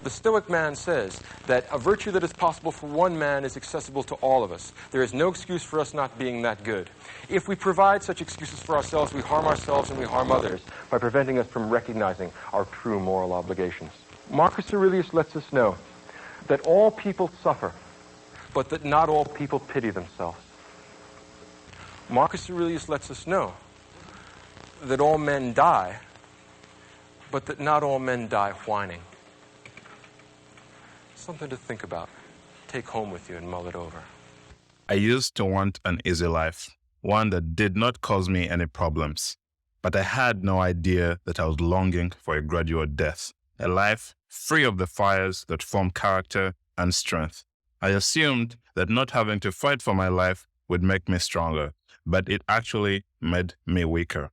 The Stoic man says that a virtue that is possible for one man is accessible to all of us. There is no excuse for us not being that good. If we provide such excuses for ourselves, we harm ourselves and we harm others by preventing us from recognizing our true moral obligations. Marcus Aurelius lets us know that all people suffer, but that not all people pity themselves. Marcus Aurelius lets us know that all men die, but that not all men die whining. Something to think about. Take home with you and mull it over. I used to want an easy life, one that did not cause me any problems. But I had no idea that I was longing for a gradual death, a life free of the fires that form character and strength. I assumed that not having to fight for my life would make me stronger, but it actually made me weaker.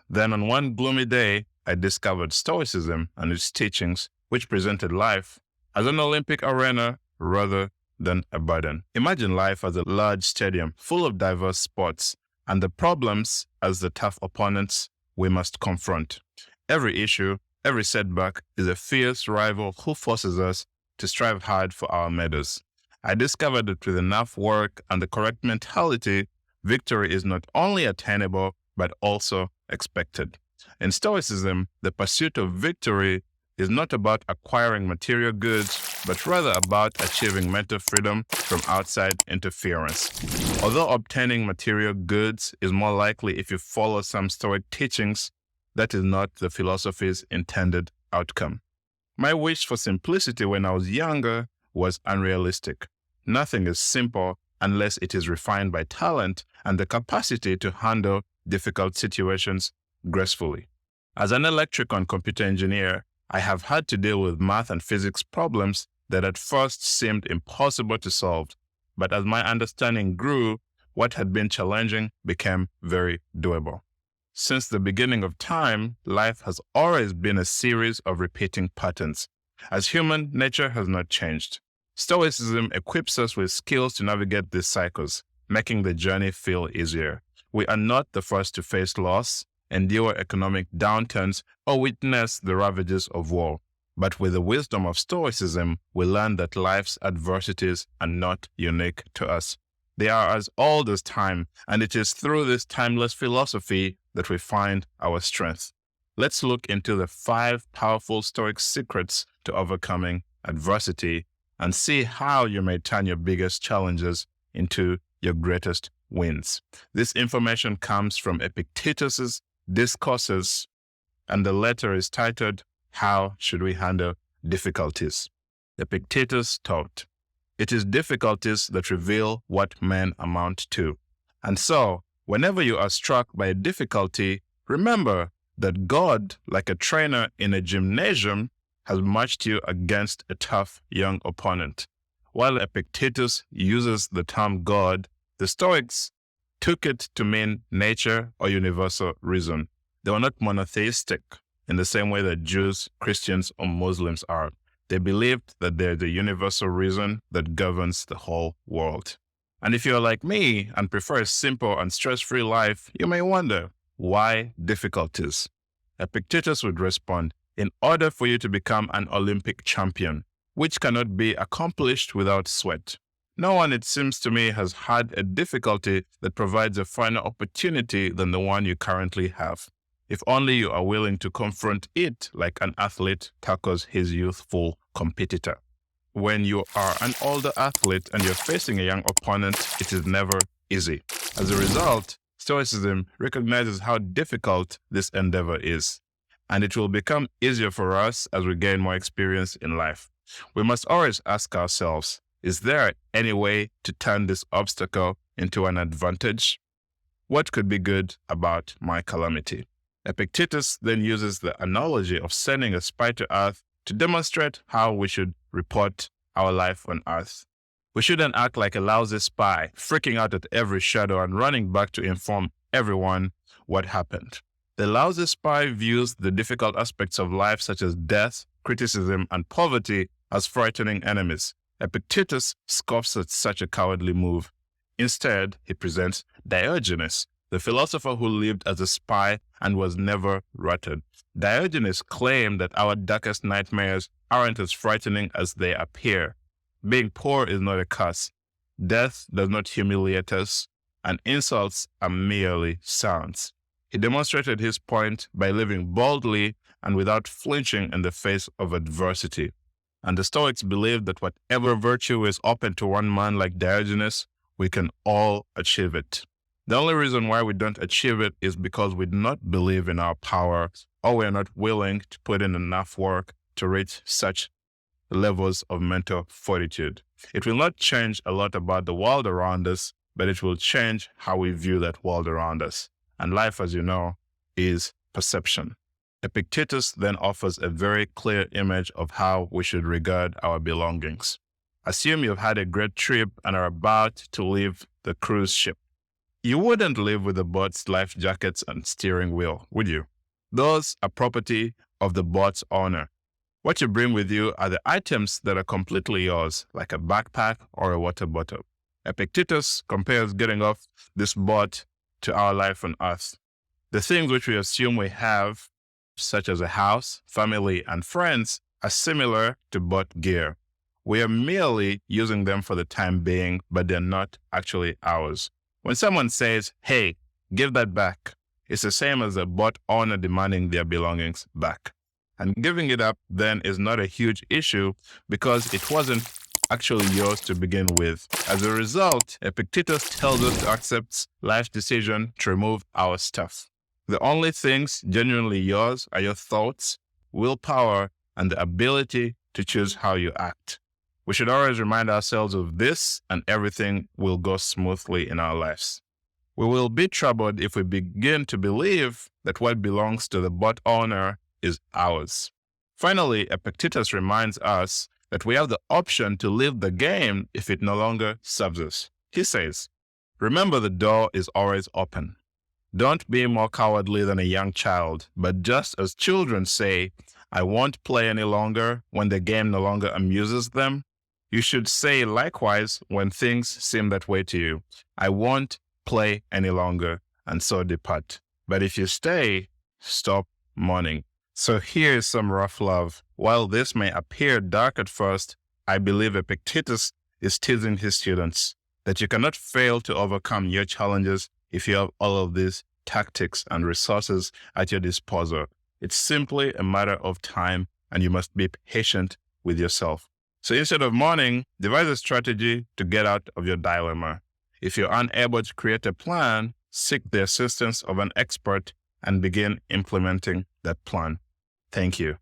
Then on one gloomy day, I discovered Stoicism and its teachings, which presented life as an Olympic arena rather than a burden. Imagine life as a large stadium full of diverse sports and the problems as the tough opponents we must confront. Every issue, every setback is a fierce rival who forces us to strive hard for our medals. I discovered that with enough work and the correct mentality, victory is not only attainable but also expected. In Stoicism, the pursuit of victory is not about acquiring material goods, but rather about achieving mental freedom from outside interference. Although obtaining material goods is more likely if you follow some Stoic teachings, that is not the philosophy's intended outcome. My wish for simplicity when I was younger was unrealistic. Nothing is simple unless it is refined by talent and the capacity to handle difficult situations gracefully. As an electrical and computer engineer, I have had to deal with math and physics problems that at first seemed impossible to solve. But as my understanding grew, what had been challenging became very doable. Since the beginning of time, life has always been a series of repeating patterns. As human, nature has not changed. Stoicism equips us with skills to navigate these cycles, making the journey feel easier. We are not the first to face loss, endure economic downturns, or witness the ravages of war. But with the wisdom of Stoicism, we learn that life's adversities are not unique to us. They are as old as time, and it is through this timeless philosophy that we find our strength. Let's look into the 5 powerful Stoic secrets to overcoming adversity and see how you may turn your biggest challenges into your greatest wins. This information comes from Epictetus's Discourses, and the letter is titled, How Should We Handle Difficulties? Epictetus taught, it is difficulties that reveal what men amount to. And so, whenever you are struck by a difficulty, remember that God, like a trainer in a gymnasium, has matched you against a tough young opponent. While Epictetus uses the term God, the Stoics took it to mean nature or universal reason. They were not monotheistic in the same way that Jews, Christians, or Muslims are. They believed that there is a universal reason that governs the whole world. And if you're like me and prefer a simple and stress-free life, you may wonder, why difficulties? Epictetus would respond, in order for you to become an Olympic champion, which cannot be accomplished without sweat. No one, it seems to me, has had a difficulty that provides a finer opportunity than the one you currently have. If only you are willing to confront it like an athlete tackles his youthful competitor. When you are an older athlete and you're facing a young opponent, it is never easy. As a result, Stoicism recognizes how difficult this endeavor is, and it will become easier for us as we gain more experience in life. We must always ask ourselves, is there any way to turn this obstacle into an advantage? What could be good about my calamity? Epictetus then uses the analogy of sending a spy to Earth to demonstrate how we should report our life on Earth. We shouldn't act like a lousy spy, freaking out at every shadow and running back to inform everyone what happened. The lousy spy views the difficult aspects of life such as death, criticism, and poverty as frightening enemies. Epictetus scoffs at such a cowardly move. Instead, he presents Diogenes, the philosopher who lived as a spy and was never rutted. Diogenes claimed that our darkest nightmares aren't as frightening as they appear. Being poor is not a curse. Death does not humiliate us, and insults are merely sounds. He demonstrated his point by living boldly and without flinching in the face of adversity. And the Stoics believed that whatever virtue is open to one man like Diogenes, we can all achieve it. The only reason why we don't achieve it is because we do not believe in our power, or we are not willing to put in enough work to reach such levels of mental fortitude. It will not change a lot about the world around us, but it will change how we view that world around us. And life, as you know, is perception. Epictetus then offers a very clear image of how we should regard our belongings. Assume you've had a great trip and are about to leave the cruise ship. You wouldn't leave with the boat's life jackets and steering wheel, would you? Those are property of the boat's owner. What you bring with you are the items that are completely yours, like a backpack or a water bottle. Epictetus compares getting off this boat to our life on earth. The things which we assume we have, such as a house, family, and friends, are similar to boat gear. We are merely using them for the time being, but they're not actually ours. When someone says, "Hey, give that back," it's the same as a boat owner demanding their belongings back. And giving it up then is not a huge issue because it wasn't actually yours to begin with. As a result, Epictetus tells us to accept life's decision to remove our stuff. The only things genuinely yours are your thoughts, willpower, and the ability to choose how you act. We should always remind ourselves of this, and everything will go smoothly in our lives. We will be troubled if we begin to believe that what belongs to the boat owner is ours. Finally, Epictetus reminds us that we have the option to leave the game if it no longer serves us. He says, "Remember, the door is always open. Don't be more cowardly than a young child, but just as children say, 'I won't play any longer,' when the game no longer amuses them, you should say likewise when things seem that way to you, 'I won't play any longer,' and so depart. But if you stay, stop mourning." So here is some rough love. While this may appear dark at first, I believe Epictetus is teasing his students that you cannot fail to overcome your challenges if you have all of these tactics and resources at your disposal. It's simply a matter of time, and you must be patient with yourself. So instead of mourning, devise a strategy to get out of your dilemma. If you're unable to create a plan, seek the assistance of an expert and begin implementing that plan. Thank you.